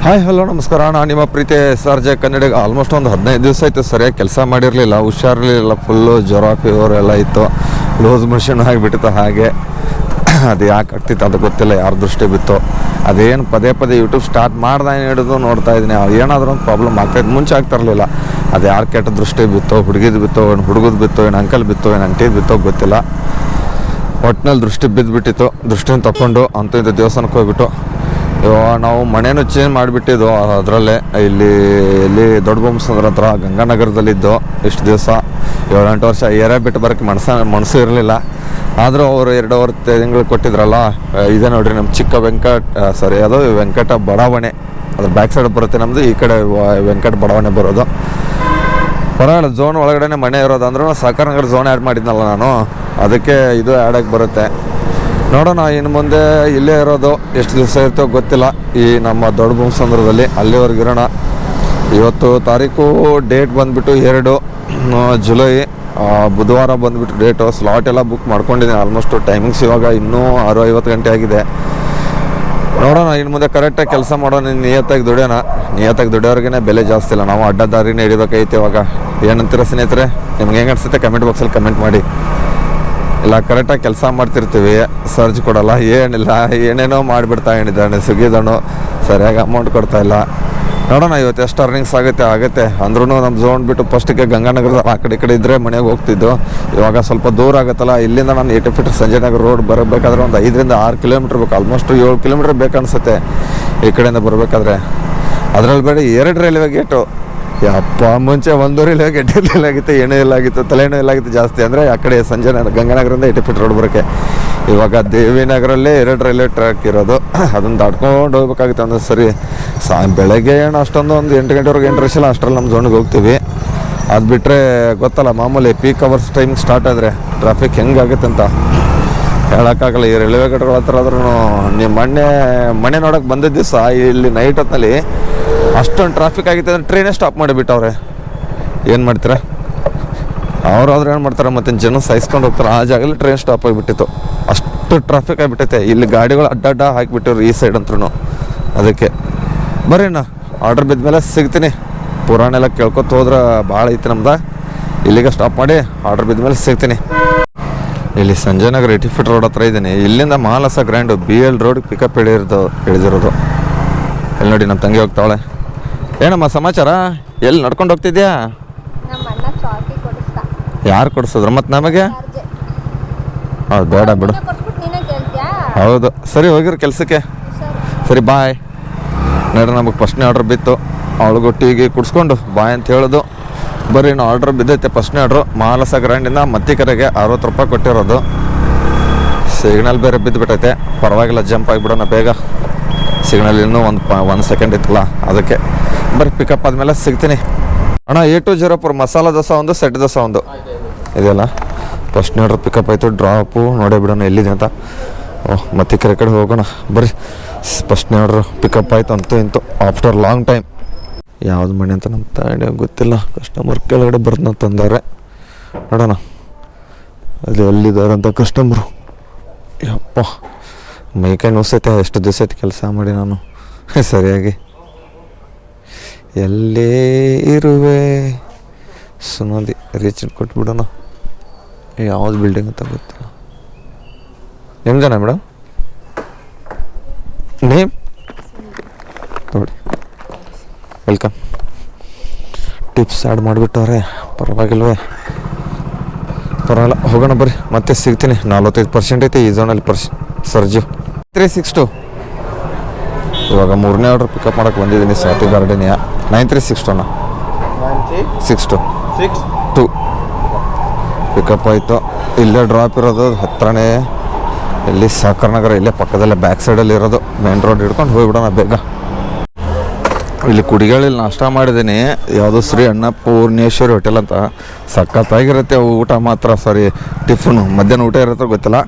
Hi hello ನಮಸ್ಕಾರ. ನಾನು ನಿಮ್ಮ ಪ್ರೀತಿ SRJ ಕನ್ನಡಿಗ. ಆಲ್ಮೋಸ್ಟ್ ಒಂದು 15 ದಿವಸ ಆಯಿತು ಸರಿಯಾಗಿ ಕೆಲಸ ಮಾಡಿರಲಿಲ್ಲ, ಹುಷಾರಿರಲಿಲ್ಲ, ಫುಲ್ಲು ಜ್ವರ ಫೀವರ್ ಎಲ್ಲ ಇತ್ತು, ಲೂಸ್ ಮಷಿನ್ ಆಗಿಬಿಟ್ಟಿತ್ತು. ಹಾಗೆ ಅದು ಯಾಕೆ ಆಗ್ತಿತ್ತು ಅದು ಗೊತ್ತಿಲ್ಲ, ಯಾರು ದೃಷ್ಟಿ ಬಿತ್ತು ಅದೇನು ಪದೇ ಪದೇ ಯೂಟ್ಯೂಬ್ ಸ್ಟಾರ್ಟ್ ಮಾಡ್ದಾನೆ ಹಿಡಿದು ನೋಡ್ತಾ ಇದ್ದೀನಿ. ಏನಾದರೂ ಒಂದು ಪ್ರಾಬ್ಲಮ್ ಆಗ್ತಾಯಿತ್ತು, ಮುಂಚೆ ಆಗ್ತಿರಲಿಲ್ಲ. ಅದು ಯಾರು ಕೆಟ್ಟ ದೃಷ್ಟಿ ಬಿತ್ತೋ, ಹುಡುಗಿದು ಬಿತ್ತೋ, ಏನು ಹುಡುಗದು ಬಿತ್ತೋ, ಏನು ಅಂಕಲ್ ಬಿತ್ತೋ, ಏನು ಅಂಟಿದು ಬಿತ್ತೋ ಗೊತ್ತಿಲ್ಲ. ಒಟ್ಟಿನಲ್ಲಿ ದೃಷ್ಟಿ ಬಿದ್ದುಬಿಟ್ಟಿತ್ತು. ದೃಷ್ಟಿನ ತಗೊಂಡು ಅಂತೂ ಇಂಥ ದೇವಸ್ಥಾನಕ್ಕೆ ಹೋಗ್ಬಿಟ್ಟು ನಾವು ಮನೇನು ಚೇಂಜ್ ಮಾಡಿಬಿಟ್ಟಿದ್ದು. ಅದರಲ್ಲೇ ಇಲ್ಲಿ ದೊಡ್ಡ ಬೊಮ್ಮಸಂದ್ರ ಹತ್ರ ಗಂಗಾನಗರದಲ್ಲಿದ್ದು ಇಷ್ಟು ದಿವಸ 7-8 ವರ್ಷ ಏರಿಯಾ ಬಿಟ್ಟು ಬರೋಕ್ಕೆ ಮನಸ್ಸು ಇರಲಿಲ್ಲ. ಆದರೂ ಅವರು 2 ತಿಂಗಳು ಕೊಟ್ಟಿದ್ರಲ್ಲ, ಇದೆ ನೋಡಿರಿ ನಮ್ಮ ಚಿಕ್ಕ ಅದು ವೆಂಕಟ ಬಡಾವಣೆ, ಅದ್ರ ಬ್ಯಾಕ್ ಸೈಡ್ ಬರುತ್ತೆ ನಮ್ಮದು, ಈ ಕಡೆ ವೆಂಕಟ ಬಡಾವಣೆ ಬರೋದು. ಪರವಾಗಿಲ್ಲ, ಝೋನ್ ಒಳಗಡೆ ಮನೆ ಇರೋದು. ಅಂದ್ರೂ ಸಹಕಾರ ನಗರ ಝೋನ್ ಆ್ಯಡ್ ಮಾಡಿದ್ನಲ್ಲ ನಾನು, ಅದಕ್ಕೆ ಇದು ಆ್ಯಡಾಗಿ ಬರುತ್ತೆ. ನೋಡೋಣ ಇನ್ನು ಮುಂದೆ ಇಲ್ಲೇ ಇರೋದು, ಎಷ್ಟು ದಿವಸ ಇರ್ತೋ ಗೊತ್ತಿಲ್ಲ ಈ ನಮ್ಮ ದೊಡ್ಡ ಬೊಮ್ಮಸಂದ್ರದಲ್ಲಿ. ಅಲ್ಲಿವರೆಗಿರೋಣ. ಇವತ್ತು ತಾರೀಕು ಡೇಟ್ ಬಂದುಬಿಟ್ಟು 2 ಜುಲೈ, ಬುಧವಾರ ಬಂದುಬಿಟ್ಟು ಡೇಟು. ಸ್ಲಾಟ್ ಎಲ್ಲ ಬುಕ್ ಮಾಡ್ಕೊಂಡಿದ್ದೀನಿ ಆಲ್ಮೋಸ್ಟು. ಟೈಮಿಂಗ್ಸ್ ಇವಾಗ ಇನ್ನೂ 6:50 ಗಂಟೆ ಆಗಿದೆ. ನೋಡೋಣ ಇನ್ನು ಮುಂದೆ ಕರೆಕ್ಟಾಗಿ ಕೆಲಸ ಮಾಡೋಣ, ನಿಯತ್ತಾಗಿ ದುಡಿಯೋಣ. ನಿಯತ್ತಾಗಿ ದುಡಿಯೋರಿಗೇ ಬೆಲೆ ಜಾಸ್ತಿ ಇಲ್ಲ, ನಾವು ಅಡ್ಡ ದಾರಿನೇ ಹಿಡಿಬೇಕೈತೆ ಇವಾಗ. ಏನಂತೀರ ಸ್ನೇಹಿತರೆ? ನಿಮ್ಗೆ ಹೆಂಗೆ ಅನಿಸುತ್ತೆ ಕಮೆಂಟ್ ಬಾಕ್ಸಲ್ಲಿ ಕಮೆಂಟ್ ಮಾಡಿ. ಇಲ್ಲ ಕರೆಕ್ಟಾಗಿ ಕೆಲಸ ಮಾಡ್ತಿರ್ತೀವಿ, ಸರ್ಜ್ ಕೊಡೋಲ್ಲ, ಏನಿಲ್ಲ, ಏನೇನೋ ಮಾಡಿಬಿಡ್ತಾ ಏನಿದ್ದಾನೆ, ಸ್ವಿಗ್ಗಿದನು ಸರಿಯಾಗಿ ಅಮೌಂಟ್ ಕೊಡ್ತಾಯಿಲ್ಲ. ನೋಡೋಣ ಇವತ್ತು ಎಷ್ಟು ಅರ್ನಿಂಗ್ಸ್ ಆಗುತ್ತೆ. ಅಂದ್ರೂ ನಮ್ಮ ಝೋನ್ ಬಿಟ್ಟು ಫಸ್ಟಿಗೆ ಗಂಗಾನಗರದ ಆ ಕಡೆ ಈ ಕಡೆ ಇದ್ದರೆ ಮನೆಗೆ ಹೋಗ್ತಿದ್ದು. ಇವಾಗ ಸ್ವಲ್ಪ ದೂರ ಆಗುತ್ತಲ್ಲ, ಇಲ್ಲಿಂದ ನಾನು 80 ಫೀಟ್ ಸಂಜಯ್ ನಗರ ರೋಡ್ ಬರಬೇಕಾದ್ರೆ ಒಂದು 5-6 ಕಿಲೋಮೀಟ್ರ್ ಬೇಕು. ಆಲ್ಮೋಸ್ಟ್ 7 ಕಿಲೋಮೀಟ್ರ್ ಬೇಕನ್ಸುತ್ತೆ ಈ ಕಡೆಯಿಂದ ಬರಬೇಕಾದ್ರೆ. ಅದರಲ್ಲಿ ಬೇಡ 2 ರೈಲ್ವೆ ಗೇಟು. ಯಪ್ಪ, ಮುಂಚೆ 1 ರೈಲ್ವೆ ಗೇಟ್ ಇರಲಿಲ್ಲಾಗಿತ್ತು, ಏನೂ ಇಲ್ಲಾಗಿತ್ತು, ತಲೆನೂ ಇಲ್ಲಾಗಿತ್ತು ಜಾಸ್ತಿ. ಅಂದರೆ ಆ ಕಡೆ ಸಂಜಯ್ ಗಂಗಾನಗರದಿಂದ 80 ಫೀಟ್ ರೋಡ್ ಬರೋಕ್ಕೆ. ಇವಾಗ ದೇವಿನಗರಲ್ಲೇ 2 ರೈಲ್ವೆ ಟ್ರ್ಯಾಕ್ ಇರೋದು, ಅದನ್ನು ದಾಟ್ಕೊಂಡು ಹೋಗ್ಬೇಕಾಗುತ್ತೆ. ಒಂದು ಸರಿ ಬೆಳಗ್ಗೆ ಏನು ಅಷ್ಟೊಂದು ಒಂದು 8 ಗಂಟೆವರೆಗೆ ಎಂಟ್ರೆಸಿಲ್ಲ, ಅಷ್ಟರಲ್ಲಿ ನಮ್ಮ ಝೋನಿಗೆ ಹೋಗ್ತೀವಿ. ಅದು ಬಿಟ್ಟರೆ ಗೊತ್ತಲ್ಲ, ಮಾಮೂಲಿ ಪೀಕ್ ಅವರ್ಸ್ ಟೈಮ್ ಸ್ಟಾರ್ಟ್ ಆದರೆ ಟ್ರಾಫಿಕ್ ಹೆಂಗಾಗುತ್ತೆ ಅಂತ ಹೇಳೋಕ್ಕಾಗಲ್ಲ. ಈ ರೈಲ್ವೆ ಗೇಟ್ಗಳ ಹತ್ರ ಆದ್ರೂ ನೀವು ಮನೆ ನೋಡೋಕೆ ಬಂದಿದ್ದ ದಿವಸ ಇಲ್ಲಿ ನೈಟ್ ಹೊತ್ತಿನಲ್ಲಿ ಅಷ್ಟೊಂದು ಟ್ರಾಫಿಕ್ ಆಗಿತ್ತು ಅಂದರೆ ಟ್ರೈನೇ ಸ್ಟಾಪ್ ಮಾಡಿಬಿಟ್ಟವ್ರೆ. ಏನು ಮಾಡ್ತೀರಾ? ಅವರಾದ್ರೂ ಏನು ಮಾಡ್ತಾರೆ, ಮತ್ತು ಜನ ಸಾಯಿಸ್ಕೊಂಡು ಹೋಗ್ತಾರೆ. ಆ ಜಾಗದಲ್ಲಿ ಟ್ರೈನ್ ಸ್ಟಾಪ್ ಆಗಿಬಿಟ್ಟಿತ್ತು, ಅಷ್ಟು ಟ್ರಾಫಿಕ್ ಆಗಿಬಿಟ್ಟೈತೆ. ಇಲ್ಲಿ ಗಾಡಿಗಳು ಅಡ್ಡ ಹಾಕಿಬಿಟ್ಟಿವ್ರು ಈ ಸೈಡ್ ಅಂತೂ. ಅದಕ್ಕೆ ಬರ್ರಿ ನಾ ಆರ್ಡ್ರ್ ಬಿದ್ದ ಮೇಲೆ ಸಿಗ್ತೀನಿ. ಪುರಾಣ ಎಲ್ಲ ಕೇಳ್ಕೊತ ಹೋದ್ರೆ ಭಾಳ ಐತಿ ನಮ್ದು. ಇಲ್ಲಿಗೆ ಸ್ಟಾಪ್ ಮಾಡಿ ಆರ್ಡ್ರ್ ಬಿದ್ದ ಮೇಲೆ ಸಿಗ್ತೀನಿ. ಇಲ್ಲಿ ಸಂಜಯ್ ನಗರ 80 ಫೀಟ್ ರೋಡ್ ಹತ್ರ ಇದ್ದೀನಿ. ಇಲ್ಲಿಂದ Mahalasa grand BL road pickup ಹಿಡಿದಿರೋದು. ಎಲ್ಲಿ ನೋಡಿ ನಮ್ಮ ತಂಗಿ ಹೋಗ್ತಾವಳೆ. ಏನಮ್ಮ ಸಮಾಚಾರ? ಎಲ್ಲಿ ನಡ್ಕೊಂಡು ಹೋಗ್ತಿದ್ಯಾ? ಯಾರು ಕೊಡಿಸಿದ್ರು ಮತ್ತು ನಮಗೆ? ಹೌದು, ಬೇಡ ಬಿಡು. ಹೌದು, ಸರಿ ಹೋಗಿರು ಕೆಲಸಕ್ಕೆ. ಸರಿ ಬಾಯ್. ನೋಡ್ರಿ, ನಮಗೆ ಫಸ್ಟ್ನೇ ಆರ್ಡ್ರ್ ಬಿತ್ತು. ಅವಳಿಗೂ ಟೀಗೆ ಕುಡಿಸ್ಕೊಂಡು ಬಾಯ್ ಅಂತ ಹೇಳೋದು. ಬರ್ರಿ, ಇನ್ನು ಆರ್ಡ್ರ್ ಬಿದ್ದೈತೆ. ಫಸ್ಟ್ನೇ ಆರ್ಡ್ರು ಮಹಾಲಸ ಗ್ರ್ಯಾಂಡಿಂದ ಮತ್ತಿಕರೆಗೆ 60 ರೂಪಾಯಿ ಕೊಟ್ಟಿರೋದು. ಸಿಗ್ನಲ್ ಬೇರೆ ಬಿದ್ದುಬಿಟ್ಟೈತೆ, ಪರವಾಗಿಲ್ಲ, ಜಂಪ್ ಆಗಿಬಿಡೋಣ ಬೇಗ. ಸಿಗ್ನಲ್ ಇನ್ನೂ ಒಂದು ಸೆಕೆಂಡ್ ಇತ್ತಲ್ಲ, ಅದಕ್ಕೆ. ಬರ್ರಿ, ಪಿಕಪ್ ಆದಮೇಲೆ ಸಿಗ್ತೀನಿ. ಅಣ್ಣ 8204 ಮಸಾಲ ದೋಸೆ ಒಂದು, ಸೆಟ್ ದೋಸೆ ಒಂದು ಇದೆಯಲ್ಲ. ಫಸ್ಟ್ ಆರ್ಡ್ರ್ ಪಿಕಪ್ ಆಯಿತು. ಡ್ರಾಪು ನೋಡೇ ಬಿಡೋಣ ಎಲ್ಲಿದೆ ಅಂತ. ಮತ್ತೆ ಈ ಕಡೆ ಹೋಗೋಣ ಬರ್ರಿ. ಫಸ್ಟ್ನೇ ಆರ್ಡ್ರ್ ಪಿಕಪ್ ಆಯಿತು ಅಂತೂ ಇಂತು ಆಫ್ಟರ್ ಲಾಂಗ್ ಟೈಮ್. ಯಾವ್ದು ಮನೆ ಅಂತ ನಮ್ಮ ತಾಯಿ ಗೊತ್ತಿಲ್ಲ. ಕಸ್ಟಮರ್ ಕೆಳಗಡೆ ಬರ್ದು ತಂದಾರೆ, ನೋಡೋಣ ಅಲ್ಲಿ ಎಲ್ಲಿದ್ದಾರೆ ಅಂತ ಕಸ್ಟಮರು. ಯಪ್ಪ, ಮೈಕೈ ನೋಸೈತೆ. ಎಷ್ಟು ದಿವಸ ಆಯ್ತು ಕೆಲಸ ಮಾಡಿ ನಾನು ಸರಿಯಾಗಿ. ಎಲ್ಲೇ ಇರುವೆ ಸುನೋದಿ ರೀಚ್ ಕೊಟ್ಬಿಡೋಣ. ಯಾವ್ದು ಬಿಲ್ಡಿಂಗ್ ಅಂತ ಗೊತ್ತಿಲ್ಲ. ನಿಮ್ದೇನಾ ಮೇಡಮ್ ನೇಮ್? ನೋಡಿ, ವೆಲ್ಕಮ್. ಟಿಪ್ಸ್ ಆ್ಯಡ್ ಮಾಡಿಬಿಟ್ಟವ್ರೆ, ಪರವಾಗಿಲ್ವೇ? ಪರವಾಗಿಲ್ಲ, ಹೋಗೋಣ ಬರ್ರಿ. ಮತ್ತೆ ಸಿಗ್ತೀನಿ. 45% ಐತೆ ಈ ಝೋನಲ್ಲಿ ಸರ್ಜು. 362 ಇವಾಗ 3ನೇ ಆರ್ಡ್ರ್ ಪಿಕಪ್ ಮಾಡೋಕ್ಕೆ ಬಂದಿದ್ದೀನಿ. ಸ್ವಾತಿ ಗಾರ್ಡನಿಯ 9362 62 ಪಿಕಪ್ ಆಯಿತು. ಇಲ್ಲೇ ಡ್ರಾಪ್ ಇರೋದು ಹತ್ರನೇ. ಇಲ್ಲಿ ಸಹಕಾರ ನಗರ ಇಲ್ಲೇ ಪಕ್ಕದಲ್ಲೇ ಬ್ಯಾಕ್ ಸೈಡಲ್ಲಿ ಇರೋದು. ಮೇನ್ ರೋಡ್ ಹಿಡ್ಕೊಂಡು ಹೋಗ್ಬಿಡೋಣ ಬೇಗ. ಇಲ್ಲಿ ಕುಡಿಗಳಲ್ಲಿ ನಾಷ್ಟ ಮಾಡಿದ್ದೀನಿ. ಯಾವುದೋ ಶ್ರೀ ಅನ್ನಪೂರ್ಣೇಶ್ವರಿ ಹೋಟೆಲ್ ಅಂತ. ಸಖತ್ತಾಗಿರುತ್ತೆ ಊಟ ಮಾತ್ರ. ಟಿಫನು ಮಧ್ಯಾಹ್ನ ಊಟ ಇರುತ್ತೆ ಗೊತ್ತಿಲ್ಲ.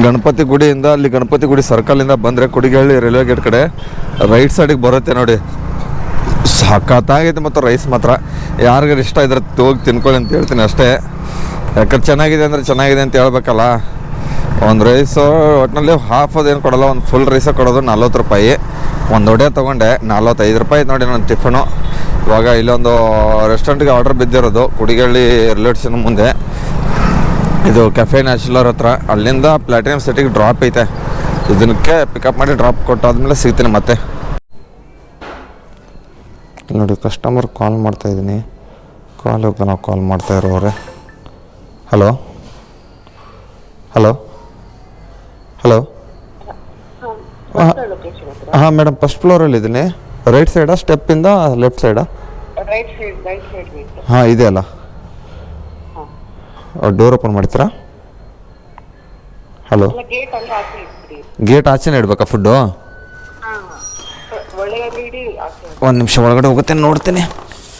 ಗಣಪತಿ ಗುಡಿಯಿಂದ, ಅಲ್ಲಿ ಗಣಪತಿ ಗುಡಿ ಸರ್ಕಲಿಂದ ಬಂದರೆ ಕುಡಿಗಳ್ಳಿ ರೈಲ್ವೆ ಗೇಟ್ ಕಡೆ ರೈಟ್ ಸೈಡಿಗೆ ಬರುತ್ತೆ ನೋಡಿ. ಸಖತ್ತಾಗೈತೆ. ಮತ್ತು ರೈಸ್ ಮಾತ್ರ ಯಾರಿಗಾರು ಇಷ್ಟ ಇದ್ರೆ ಹೋಗಿ ತಿನ್ಕೊಳ್ಳಿ ಅಂತ ಹೇಳ್ತೀನಿ ಅಷ್ಟೇ. ಯಾಕಂದ್ರೆ ಚೆನ್ನಾಗಿದೆ ಅಂದರೆ ಚೆನ್ನಾಗಿದೆ ಅಂತ ಹೇಳ್ಬೇಕಲ್ಲ. ಒಂದು ರೈಸು ಒಟ್ಟಿನಲ್ಲಿ ಹಾಫ್ ಅದೇನು ಕೊಡೋಲ್ಲ, ಒಂದು ಫುಲ್ ರೈಸೇ ಕೊಡೋದು 40 ರೂಪಾಯಿ. ಒಂದು ವಡೆ ತೊಗೊಂಡೆ 45 ರೂಪಾಯಿ ನೋಡಿ ನನ್ನ ಟಿಫನು. ಇವಾಗ ಇಲ್ಲೊಂದು ರೆಸ್ಟೋರೆಂಟ್ಗೆ ಆರ್ಡರ್ ಬಿದ್ದಿರೋದು ಕುಡಿಗಳ್ಳಿ ರಿಲೇಟ್ಸಿನ ಮುಂದೆ, ಇದು ಕೆಫೆ ನ್ಯಾಚುರಲ್ ಹತ್ರ. ಅಲ್ಲಿಂದ ಪ್ಲಾಟಿನಮ್ ಸಿಟಿಗೆ ಡ್ರಾಪ್ ಐತೆ, ಇದಕ್ಕೆ ಪಿಕಪ್ ಮಾಡಿ ಡ್ರಾಪ್ ಕೊಟ್ಟಾದ್ಮೇಲೆ ಸಿಗ್ತೀನಿ ಮತ್ತೆ. ನೋಡಿ ಕಸ್ಟಮರ್ ಕಾಲ್ ಮಾಡ್ತಾಯಿದ್ದೀನಿ, ಕಾಲ್ ಹೋಗ್ತಾ ನಾವು ಕಾಲ್ ಮಾಡ್ತಾ ಇರೋವ್ರೆ. ಹಲೋ ಹಲೋ ಹಲೋ ಹಾಂ ಮೇಡಮ್, ಫಸ್ಟ್ ಫ್ಲೋರಲ್ಲಿದ್ದೀನಿ. ರೈಟ್ ಸೈಡಾ ಸ್ಟೆಪ್ಪಿಂದ ಲೆಫ್ಟ್ ಸೈಡಾ? ಹಾಂ ಇದೆ ಅಲ್ಲ, ಡೋರ್ ಓಪನ್ ಮಾಡ್ತೀರಾ? ಹಲೋ, ಗೇಟ್ ಆಚೆನೇ ಇಡ್ಬೇಕಾ ಫುಡ್ಡು? ಒಂದು ನಿಮಿಷ ಒಳಗಡೆ ಹೋಗುತ್ತೆ ನೋಡ್ತೀನಿ.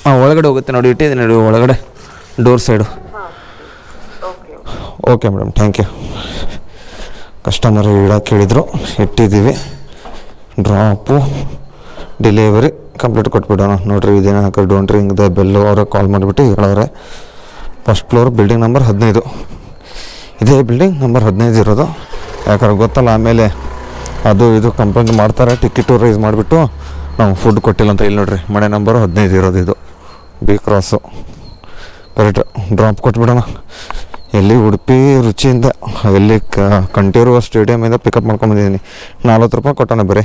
ಹಾಂ ಒಳಗಡೆ ಹೋಗುತ್ತೆ ನೋಡಿ, ಇಟ್ಟಿದ್ದೀನಿ ನೋಡಿ ಒಳಗಡೆ door side. Okay madam, thank you. Customer ಇಡೋಕೆ ಕೇಳಿದ್ರು, ಇಟ್ಟಿದ್ದೀವಿ. ಡ್ರಾಪು ಡೆಲಿವರಿ ಕಂಪ್ಲೀಟ್ ಕೊಟ್ಬಿಡೋಣ. ನೋಡಿರಿ ಇದೇನು ಹಾಕಿ ಡೋಂಟ್ ರಿಂಗ್ ದ ಬೆಲ್ಲು ಅವ್ರಿಗೆ ಕಾಲ್ ಮಾಡಿಬಿಟ್ಟು ಹೇಳೋರೆ. ಫಸ್ಟ್ ಫ್ಲೋರ್ ಬಿಲ್ಡಿಂಗ್ ನಂಬರ್ 15, ಇದೇ ಬಿಲ್ಡಿಂಗ್ ನಂಬರ್ 15 ಇರೋದು. ಯಾಕಂದ್ರೆ ಗೊತ್ತಲ್ಲ ಆಮೇಲೆ ಅದು ಇದು ಕಂಪ್ಲೇಂಟ್ ಮಾಡ್ತಾರೆ, ಟಿಕೆಟು ರೈಸ್ ಮಾಡಿಬಿಟ್ಟು ನಾವು ಫುಡ್ ಕೊಟ್ಟಿಲ್ಲ ಅಂತ. ಇಲ್ಲಿ ನೋಡಿರಿ ಮನೆ ನಂಬರು 15 ಇರೋದು, ಇದು ಬಿ ಕ್ರಾಸು. ಕರೆಕ್ಟ್ ಡ್ರಾಪ್ ಕೊಟ್ಬಿಡೋಣ. ಎಲ್ಲಿ ಉಡುಪಿ ರುಚಿಯಿಂದ ಎಲ್ಲಿ ಕಂಠೀರವ ಸ್ಟೇಡಿಯಮಿಂದ ಪಿಕಪ್ ಮಾಡ್ಕೊಂಬಂದಿದ್ದೀನಿ. 40 ರೂಪಾಯಿ ಕೊಟ್ಟೋಣ ಬರೀ,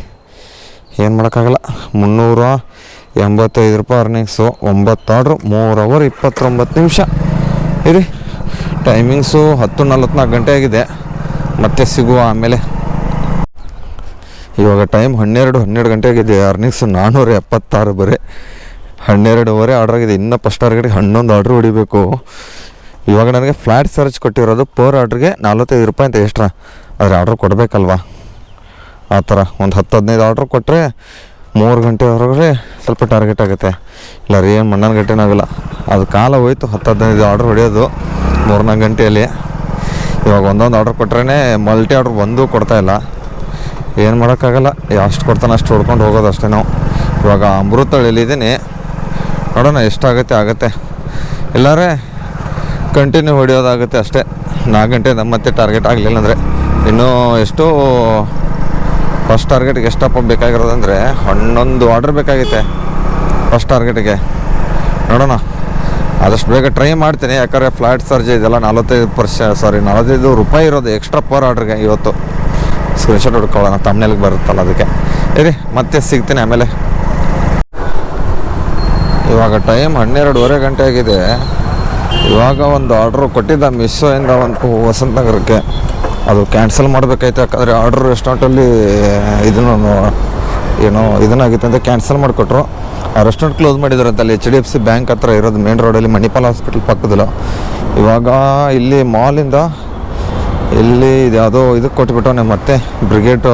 ಏನು ಮಾಡೋಕ್ಕಾಗಲ್ಲ. 385 ರೂಪಾಯಿ ಅರ್ನಿಂಗ್ಸು. 9 ಆರ್ಡ್ರು, 3 ಅವರ್ 29 ನಿಮಿಷ ಇರಿ. ಟೈಮಿಂಗ್ಸು 10:44 ಗಂಟೆ ಆಗಿದೆ. ಮತ್ತೆ ಸಿಗುವ ಆಮೇಲೆ. ಇವಾಗ ಟೈಮ್ 12 ಗಂಟೆ ಆಗಿದೆ. ಅರ್ನಿಂಗ್ಸು 476 ಬರೀ. 12:15 ಆರ್ಡ್ರ್ ಆಗಿದೆ. ಇನ್ನೂ ಫಸ್ಟ್ ಟಾರ್ಗೆಟ್ಗೆ 11 ಆರ್ಡ್ರ್ ಹೊಡಿಬೇಕು. ಇವಾಗ ನನಗೆ ಫ್ಲ್ಯಾಟ್ ಸರ್ಚ್ ಕೊಟ್ಟಿರೋದು ಪರ್ ಆರ್ಡ್ರಿಗೆ 45 ರೂಪಾಯಿ ಅಂತ ಎಕ್ಸ್ಟ್ರಾ. ಆದರೆ ಆರ್ಡ್ರ್ ಕೊಡಬೇಕಲ್ವಾ, ಆ ಥರ ಒಂದು 10-15 ಆರ್ಡ್ರ್ ಕೊಟ್ಟರೆ 3 ಗಂಟೆವರೆಗೆ ಸ್ವಲ್ಪ ಟಾರ್ಗೆಟ್ ಆಗುತ್ತೆ. ಇಲ್ಲ ರೀ ಏನು 11 ಗಂಟೆನೂ ಆಗೋಲ್ಲ, ಅದು ಕಾಲ ಹೋಯ್ತು. 10-15 ಆರ್ಡ್ರ್ ಹೊಡೆಯೋದು 3-4 ಗಂಟೆಯಲ್ಲಿ. ಇವಾಗ ಒಂದೊಂದು ಆರ್ಡ್ರ್ ಕೊಟ್ರೇ ಮಲ್ಟಿ ಆರ್ಡ್ರ್ ಒಂದೂ ಕೊಡ್ತಾಯಿಲ್ಲ. ಏನು ಮಾಡೋಕ್ಕಾಗಲ್ಲ, ಎಷ್ಟು ಕೊಡ್ತಾನೆ ಅಷ್ಟು ಹೊಡ್ಕೊಂಡು ಹೋಗೋದು ಅಷ್ಟೇ ನಾವು. ಇವಾಗ ಅಮೃತಹಳ್ಳಿಲಿದ್ದೀನಿ, ನೋಡೋಣ ಎಷ್ಟಾಗುತ್ತೆ. ಎಲ್ಲರೇ ಕಂಟಿನ್ಯೂ ಹೊಡೆಯೋದಾಗುತ್ತೆ ಅಷ್ಟೇ. 4 ಗಂಟೆ ಮತ್ತೆ ಟಾರ್ಗೆಟ್ ಆಗಲಿಲ್ಲ ಅಂದರೆ ಇನ್ನೂ ಎಷ್ಟು ಫಸ್ಟ್ ಟಾರ್ಗೆಟ್ಗೆ ಎಷ್ಟಪ್ಪ ಬೇಕಾಗಿರೋದಂದರೆ 11 ಆರ್ಡ್ರ್ ಬೇಕಾಗೈತೆ ಫಸ್ಟ್ ಟಾರ್ಗೆಟಿಗೆ. ನೋಡೋಣ ಆದಷ್ಟು ಬೇಗ ಟ್ರೈ ಮಾಡ್ತೀನಿ. ಯಾಕಂದರೆ ಫ್ಲ್ಯಾಟ್ ಚಾರ್ಜ್ ಇದೆಲ್ಲ 45 ರೂಪಾಯಿ ಇರೋದು ಎಕ್ಸ್ಟ್ರಾ ಪರ್ ಆರ್ಡ್ರಿಗೆ. ಇವತ್ತು ಸ್ಕ್ರೀನ್ಶಾಟ್ ಹೊಡ್ಕೊಳ್ಳೋಣ, ತಮ್ಮನೇಲಿಗೆ ಬರುತ್ತಲ್ಲ ಅದಕ್ಕೆ. ಇರಿ ಮತ್ತೆ ಸಿಗ್ತೀನಿ ಆಮೇಲೆ. ಇವಾಗ ಟೈಮ್ 12:15 ಗಂಟೆ ಆಗಿದೆ. ಇವಾಗ ಒಂದು ಆರ್ಡ್ರು ಕೊಟ್ಟಿದ್ದ ಮಿಸ್ಸೋಯಿಂದ ಒಂದು ವಸಂತ ನಗರಕ್ಕೆ, ಅದು ಕ್ಯಾನ್ಸಲ್ ಮಾಡಬೇಕಾಯ್ತು. ಯಾಕಂದರೆ ಆರ್ಡ್ರ್ ರೆಸ್ಟೋರೆಂಟಲ್ಲಿ ಇದನ್ನಾಗಿತ್ತು ಅಂತ ಕ್ಯಾನ್ಸಲ್ ಮಾಡಿಕೊಟ್ರು. ಆ ರೆಸ್ಟೋರೆಂಟ್ ಕ್ಲೋಸ್ ಮಾಡಿದಾರಂತ ಅಲ್ಲಿ HDFC ಬ್ಯಾಂಕ್ ಹತ್ರ ಇರೋದು, ಮೇನ್ ರೋಡಲ್ಲಿ ಮಣಿಪಾಲ್ ಹಾಸ್ಪಿಟಲ್ ಪಕ್ಕದಲ್ಲ. ಇವಾಗ ಇಲ್ಲಿ ಮಾಲಿಂದ ಇಲ್ಲಿ ಯಾವುದೋ ಇದಕ್ಕೆ ಕೊಟ್ಬಿಟ್ಟವನೆ, ಮತ್ತೆ ಬ್ರಿಗೇಡು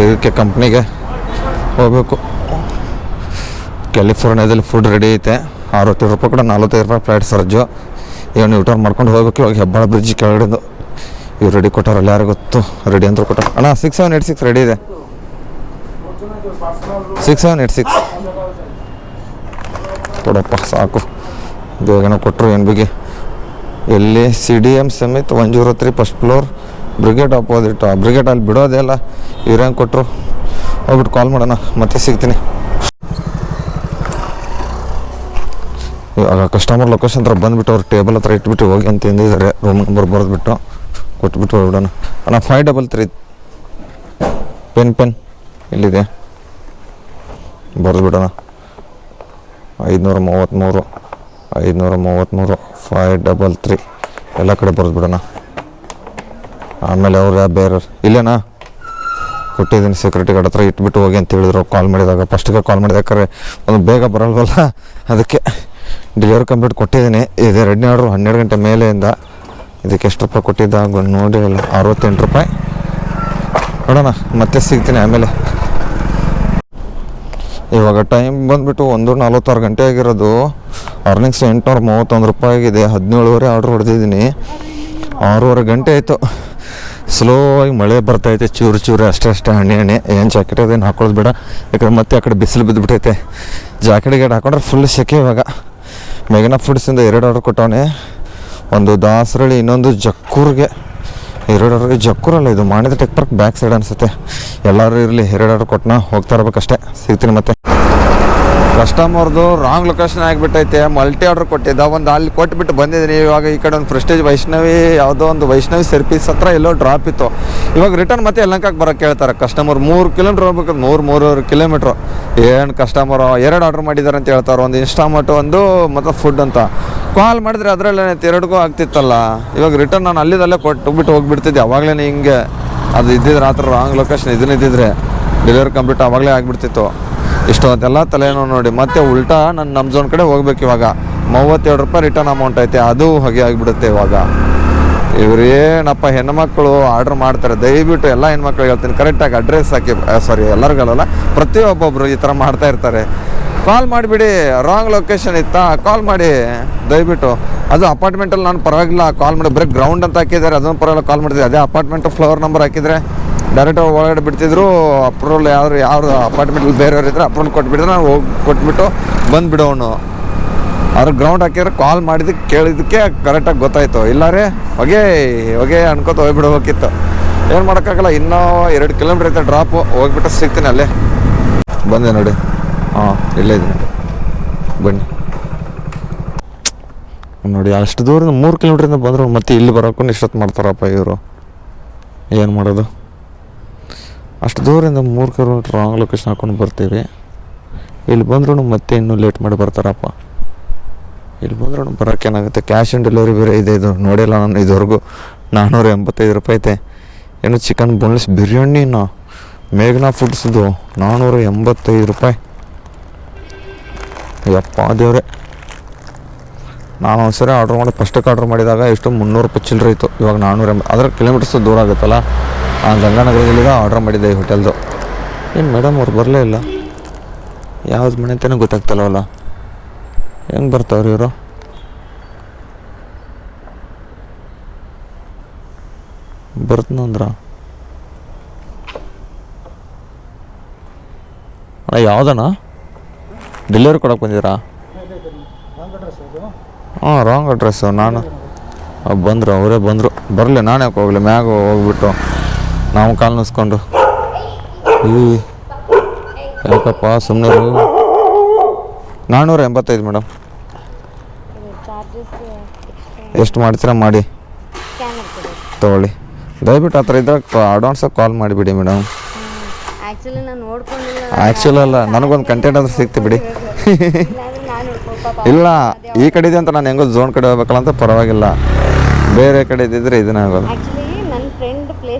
ಇದಕ್ಕೆ ಕಂಪ್ನಿಗೆ ಹೋಗಬೇಕು. ಕ್ಯಾಲಿಫೋರ್ನಿಯಾದಲ್ಲಿ ಫುಡ್ ರೆಡಿ ಐತೆ. 60 ರೂಪಾಯಿ ಕೂಡ 45 ರೂಪಾಯಿ ಫ್ಲೈಟ್ ಚಾರ್ಜು. ಇವನು ಯೂಟರ್ನ್ ಮಾಡ್ಕೊಂಡು ಹೋಗ್ಬೇಕು. ಇವಾಗ ಹೆಬ್ಬಾಳ ಬ್ರಿಡ್ಜ್ ಕೆಳಗಡೆದು ಇವ್ರು ರೆಡಿ ಕೊಟ್ಟಾರಲ್ಲ, ಯಾರು ಗೊತ್ತು ರೆಡಿ ಅಂತ ಕೊಟ್ಟಾರ. ಅಣ್ಣ 6786 ರೆಡಿ ಇದೆ. 6786 ಕೊಡಪ್ಪ ಸಾಕು. ಬೇಗನೆ ಕೊಟ್ಟರು ಏನು ಬಿಗಿ. ಎಲ್ಲಿ CDM ಸಮೇತ 103 first floor Brigade opposite. Brigade ಅಲ್ಲಿ ಬಿಡೋದೇ ಅಲ್ಲ, ಇವ್ರು ಹೆಂಗೆ ಕೊಟ್ಟರು. ಹೋಗ್ಬಿಟ್ಟು ಕಾಲ್ ಮಾಡೋಣ, ಮತ್ತೆ ಸಿಗ್ತೀನಿ. ಇವಾಗ ಕಸ್ಟಮರ್ ಲೊಕೇಶನ್ ಹತ್ರ ಬಂದುಬಿಟ್ಟು ಅವ್ರು ಟೇಬಲ್ ಹತ್ರ ಇಟ್ಬಿಟ್ಟು ಹೋಗಿ ಅಂತ ಎಂದಿದ್ದಾರೆ. ರೂಮ್ ನಂಬರ್ ಬರೆದ್ಬಿಟ್ಟು ಕೊಟ್ಬಿಟ್ಟು ಹೋಗ್ಬಿಡೋಣ. ಅಣ್ಣ 533 ಪೆನ್ ಇಲ್ಲಿದೆ, ಬರೆದ್ಬಿಡೋಣ. 533 533 ಎಲ್ಲ ಕಡೆ ಬರೆದ್ಬಿಡೋಣ. ಆಮೇಲೆ ಅವ್ರು ಬೇರೆ ಇಲ್ಲೇನಾ ಕೊಟ್ಟಿದ್ದೀನಿ, ಸೆಕ್ಯೂರಿಟಿ ಗಾರ್ಡ್ ಹತ್ರ ಇಟ್ಬಿಟ್ಟು ಹೋಗಿ ಅಂತ ಹೇಳಿದ್ರು ಕಾಲ್ ಮಾಡಿದಾಗ. ಫಸ್ಟಿಗೆ ಕಾಲ್ ಮಾಡಿದೆ, ಯಾಕಂದರೆ ಒಂದು ಬೇಗ ಬರಲ್ವಲ್ಲ ಅದಕ್ಕೆ. ಡೆಲಿವರಿ ಕಂಪ್ಲೀಟ್ ಕೊಟ್ಟಿದ್ದೀನಿ. ಇದೆ ರೆಡ್ನಿ ಆರ್ಡ್ರು 12 ಗಂಟೆ ಮೇಲೆಯಿಂದ. ಇದಕ್ಕೆ ಎಷ್ಟು ರೂಪಾಯಿ ಕೊಟ್ಟಿದ್ದಾಗ ನೋಡಿರಲ್ಲ, 68 ರೂಪಾಯಿ. ನೋಡೋಣ ಮತ್ತೆ ಸಿಗ್ತೀನಿ ಆಮೇಲೆ. ಇವಾಗ ಟೈಮ್ ಬಂದುಬಿಟ್ಟು 1:46 ಗಂಟೆ ಆಗಿರೋದು. ಅರ್ನಿಂಗ್ಸ್ 831 ರೂಪಾಯಿ ಆಗಿದೆ. 17 ಆರ್ಡ್ರ್ ಹೊಡೆದಿದ್ದೀನಿ. 6:30 ಗಂಟೆ ಆಯಿತು. ಸ್ಲೋ ಆಗಿ ಮಳೆ ಬರ್ತೈತೆ, ಚೂರು ಅಷ್ಟೇ ಹಣ್ಣೆ. ಏನು ಜಾಕೆಟ್ ಅದೇನು ಹಾಕೊಳ್ಳೋದು ಬೇಡ, ಯಾಕಂದ್ರೆ ಮತ್ತೆ ಆ ಕಡೆ ಬಿಸಿಲು ಬಿದ್ದುಬಿಟ್ಟೈತೆ. ಜಾಕೆಟ್ ಹಾಕೊಂಡ್ರೆ ಫುಲ್ ಸೆಕೆ. ಇವಾಗ ಮೆಗನಾ ಫುಡ್ಸಿಂದ 2 ಆರ್ಡ್ರ್ ಕೊಟ್ಟವನೆ, ಒಂದು ದಾಸರಳ್ಳಿ, ಇನ್ನೊಂದು ಜಕ್ಕೂರಿಗೆ. ಹಿರೇಡವ್ರಿಗೆ ಜಕ್ಕೂರಲ್ಲ ಇದು ಮಾಡಿದ ಟೆಕ್ ಪಾರ್ಕ್ ಬ್ಯಾಕ್ ಸೈಡ್ ಅನಿಸುತ್ತೆ. ಎಲ್ಲರೂ ಇರಲಿ, ಹಿರೇಡವ್ರು ಕೊಟ್ಟನ ಹೋಗ್ತಾ ಇರ್ಬೇಕಷ್ಟೇ. ಸಿಗ್ತೀನಿ ಮತ್ತೆ. ಕಸ್ಟಮರ್ದು ರಾಂಗ್ ಲೊಕೇಶನ್ ಆಗಿಬಿಟ್ಟೈತೆ. ಮಲ್ಟಿ ಆರ್ಡ್ರ್ ಕೊಟ್ಟಿದ್ದ, ಒಂದು ಅಲ್ಲಿ ಕೊಟ್ಬಿಟ್ಟು ಬಂದಿದ್ದೀನಿ. ಇವಾಗ ಈ ಕಡೆ ಒಂದು ಪ್ರೆಸ್ಟೇಜ್ ವೈಷ್ಣವಿ ಯಾವುದೋ ಒಂದು ವೈಷ್ಣವಿ ಸರ್ಪೀಸ್ ಹತ್ರ ಎಲ್ಲೋ ಡ್ರಾಪ್ ಇತ್ತು. ಇವಾಗ ರಿಟರ್ನ್ ಮತ್ತೆ ಯಲಹಂಕಕ್ಕೆ ಬರೋಕ್ಕೆ ಹೇಳ್ತಾರೆ ಕಸ್ಟಮರ್. 3 ಕಿಲೋಮೀಟ್ರ್ ಹೋಗ್ಬೇಕು, 3-3.5 ಕಿಲೋಮೀಟ್ರು. ಏನು ಕಸ್ಟಮರು 2 ಆರ್ಡ್ರ್ ಮಾಡಿದ್ದಾರೆ ಅಂತ ಹೇಳ್ತಾರೆ, ಒಂದು ಇನ್ಸ್ಟಾಮಾರ್ಟ್ ಒಂದು ಮತ್ತು ಫುಡ್ ಅಂತ. ಕಾಲ್ ಮಾಡಿದ್ರೆ ಅದರಲ್ಲೇ 2ಗೂ ಆಗ್ತಿತ್ತಲ್ಲ. ಇವಾಗ ರಿಟರ್ನ್ ನಾನು ಅಲ್ಲಿದಲ್ಲೇ ಕೊಟ್ಟುಬಿಟ್ಟು ಹೋಗ್ಬಿಡ್ತಿದ್ದೆ. ಅವಾಗಲೇ ಹಿಂಗೆ ಅದು ಇದ್ದಿದ್ರೆ ಆ ಥರ ರಾಂಗ್ ಲೊಕೇಶನ್ ಇದನ್ನ ಇದ್ದಿದ್ರೆ ಡೆಲಿವರಿ ಕಂಪ್ಲೀಟ್ ಆವಾಗಲೇ ಆಗಿಬಿಡ್ತಿತ್ತು. ಇಷ್ಟೊಂದೆಲ್ಲ ತಲೆನೋ ನೋಡಿ. ಮತ್ತೆ ಉಲ್ಟಾ ನಾನು ನಮ್ಮ ಝೋನ್ ಕಡೆ ಹೋಗ್ಬೇಕು. ಇವಾಗ 37 ರೂಪಾಯಿ ರಿಟರ್ನ್ ಅಮೌಂಟ್ ಐತೆ, ಅದು ಹೊಗೆ ಆಗಿಬಿಡುತ್ತೆ. ಇವಾಗ ಇವರೇನಪ್ಪ ಹೆಣ್ಮಕ್ಳು ಆರ್ಡ್ರ್ ಮಾಡ್ತಾರೆ. ದಯವಿಟ್ಟು ಎಲ್ಲ ಹೆಣ್ಮಕ್ಳಿಗೆ ಹೇಳ್ತೀನಿ, ಕರೆಕ್ಟಾಗಿ ಅಡ್ರೆಸ್ ಹಾಕಿ. ಸಾರಿ, ಎಲ್ಲರಿಗಲ್ಲ, ಪ್ರತಿಯೊಬ್ಬೊಬ್ಬರು ಈ ಥರ ಮಾಡ್ತಾ ಇರ್ತಾರೆ. ಕಾಲ್ ಮಾಡಿಬಿಡಿ. ರಾಂಗ್ ಲೊಕೇಶನ್ ಇತ್ತಾ ಕಾಲ್ ಮಾಡಿ ದಯವಿಟ್ಟು. ಅದು ಅಪಾರ್ಟ್ಮೆಂಟಲ್ಲಿ ನಾನು ಪರವಾಗಿಲ್ಲ ಕಾಲ್ ಮಾಡಿ, ಬರೀ ಗ್ರೌಂಡ್ ಅಂತ ಹಾಕಿದ್ದಾರೆ, ಅದನ್ನು ಪರವಾಗಿಲ್ಲ ಕಾಲ್ ಮಾಡ್ತಿದ್ದೆ. ಅದೇ ಅಪಾರ್ಟ್ಮೆಂಟ್ ಫ್ಲೋರ್ ನಂಬರ್ ಹಾಕಿದರೆ ಡೈರೆಕ್ಟ್ ಒಳಗಡೆ ಬಿಡ್ತಿದ್ರು. ಅಪ್ರೂವಲ್ ಯಾರು ಅಪಾರ್ಟ್ಮೆಂಟಲ್ಲಿ ಬೇರೆಯವ್ರು ಇದ್ದರೆ ಅಪ್ರೂವಲ್ ಕೊಟ್ಬಿಟ್ಟಿದ್ರೆ ನಾನು ಹೋಗಿ ಕೊಟ್ಬಿಟ್ಟು ಬಂದುಬಿಡೋನು. ಅವ್ರು ಗ್ರೌಂಡ್ ಹಾಕಿದ್ರೆ ಕಾಲ್ ಮಾಡಿದ್ದಕ್ಕೆ ಕೇಳಿದ್ದಕ್ಕೆ ಕರೆಕ್ಟಾಗಿ ಗೊತ್ತಾಯಿತು. ಇಲ್ಲಾರೆ ಹೊಗೆ ಅನ್ಕೋತ ಹೋಗ್ಬಿಡ್ಬೇಕಿತ್ತು. ಏನು ಮಾಡೋಕ್ಕಾಗಲ್ಲ. ಇನ್ನೂ 2 ಕಿಲೋಮೀಟ್ರ್ ಐತೆ ಡ್ರಾಪು. ಹೋಗ್ಬಿಟ್ಟು ಸಿಗ್ತೀನಿ ಅಲ್ಲೇ. ಬಂದೆ ನೋಡಿ. ಹಾಂ, ಇಲ್ಲೇ ಇದ್ದೀನಿ ಬನ್ನಿ. ನೋಡಿ, ಅಷ್ಟು ದೂರದಿಂದ 3 ಕಿಲೋಮೀಟ್ರಿಂದ ಬಂದರು ಮತ್ತೆ ಇಲ್ಲಿ ಬರೋಕ್ಕೂ ಇಷ್ಟೊತ್ತು ಮಾಡ್ತಾರಪ್ಪ ಇವರು. ಏನು ಮಾಡೋದು? ಅಷ್ಟು ದೂರದಿಂದ 3 ಕಿಲೋಮೀಟ್ರ್ ರಾಂಗ್ ಲೊಕೇಶನ್ ಹಾಕ್ಕೊಂಡು ಬರ್ತೀವಿ. ಇಲ್ಲಿ ಬಂದ್ರೂ ಮತ್ತೆ ಇನ್ನೂ ಲೇಟ್ ಮಾಡಿ ಬರ್ತಾರಪ್ಪ. ಇಲ್ಲಿ ಬಂದ್ರೂ ಬರೋಕ್ಕೇನಾಗುತ್ತೆ? ಕ್ಯಾಶ್ ಆನ್ ಡೆಲಿವರಿ ಬೇರೆ ಇದೆ. ಇದು ನೋಡಿಲ್ಲ ನಾನು ಇದುವರೆಗೂ. 485 ರೂಪಾಯಿ ಐತೆ. ಏನು ಚಿಕನ್ ಬೋನ್ಲೆಸ್ ಬಿರಿಯಾನಿನ ಮೇಘನಾ ಫುಡ್ಸ್ದು 485 ರೂಪಾಯಿ. ಯಪ್ಪ ದೇವ್ರೆ. ನಾನು ಒಂದ್ಸರಿ ಆರ್ಡ್ರ್ ಮಾಡಿ ಫಸ್ಟಕ್ಕೆ ಆರ್ಡ್ರ್ ಮಾಡಿದಾಗ ಎಷ್ಟು 300 ರೂಪಾಯಿ ಚಿಲ್ಲರೆ ಇತ್ತು. ಇವಾಗ 480. ಅದರ ಕಿಲೋಮೀಟರ್ಸ್ ದೂರ ಆಗುತ್ತಲ್ಲ. ನಾನು ಗಂಗಾನಗರದಲ್ಲಿಗ ಆರ್ಡ್ರ್ ಮಾಡಿದ್ದೆ ಈ ಹೋಟೆಲ್ದು. ಏನು ಮೇಡಮ್ ಅವ್ರು ಬರಲೇ ಇಲ್ಲ. ಯಾವ್ದು ಮನೆ ಅಂತಲೇ ಗೊತ್ತಾಗ್ತಲ್ಲವಲ್ಲ. ಹೆಂಗೆ ಬರ್ತಾವ್ರಿ ಇವರು? ಬರ್ತನಂದ್ರ ಅಣ್ಣ, ಯಾವುದಣ್ಣ ಡೆಲಿವರಿ ಕೊಡೋಕೆ ಬಂದಿದ್ದೀರಾ? ಹಾಂ, ರಾಂಗ್ ಅಡ್ರೆಸ್ಸು. ನಾನು ಬಂದರು, ಅವರೇ ಬಂದರು. ಬರಲಿ, ನಾನು ಯಾಕೆ ಹೋಗಲಿ? ಮ್ಯಾಗ ಹೋಗ್ಬಿಟ್ಟು ನಾವು ಕಾಲು ನಿಸ್ಕೊಂಡು ಯಾಕಪ್ಪ ಸುಮ್ಮನೆ. 485 ಮೇಡಮ್. ಎಷ್ಟು ಮಾಡ್ತೀರಾ ಮಾಡಿ ತೊಗೊಳ್ಳಿ. ದಯವಿಟ್ಟು ಆ ಥರ ಇದ್ದರೆ ಅಡ್ವಾನ್ಸಾಗಿ ಕಾಲ್ ಮಾಡಿಬಿಡಿ ಮೇಡಮ್. ಆ್ಯಕ್ಚುಲಿ ಅಲ್ಲ, ನನಗೊಂದು ಕಂಟೆಂಟ್ ಆದರೂ ಸಿಗ್ತಿ ಬಿಡಿ. ಇಲ್ಲ, ಈ ಕಡೆ ಇದೆ ಅಂತ ನಾನು ಹೆಂಗೋ ಝೋನ್ ಕಡೆ ಹೋಗ್ಬೇಕಲ್ಲ ಅಂತ ಪರವಾಗಿಲ್ಲ. ಬೇರೆ ಕಡೆ ಇದ್ದಿದ್ರೆ ಇದನ್ನ ಆಗೋದು.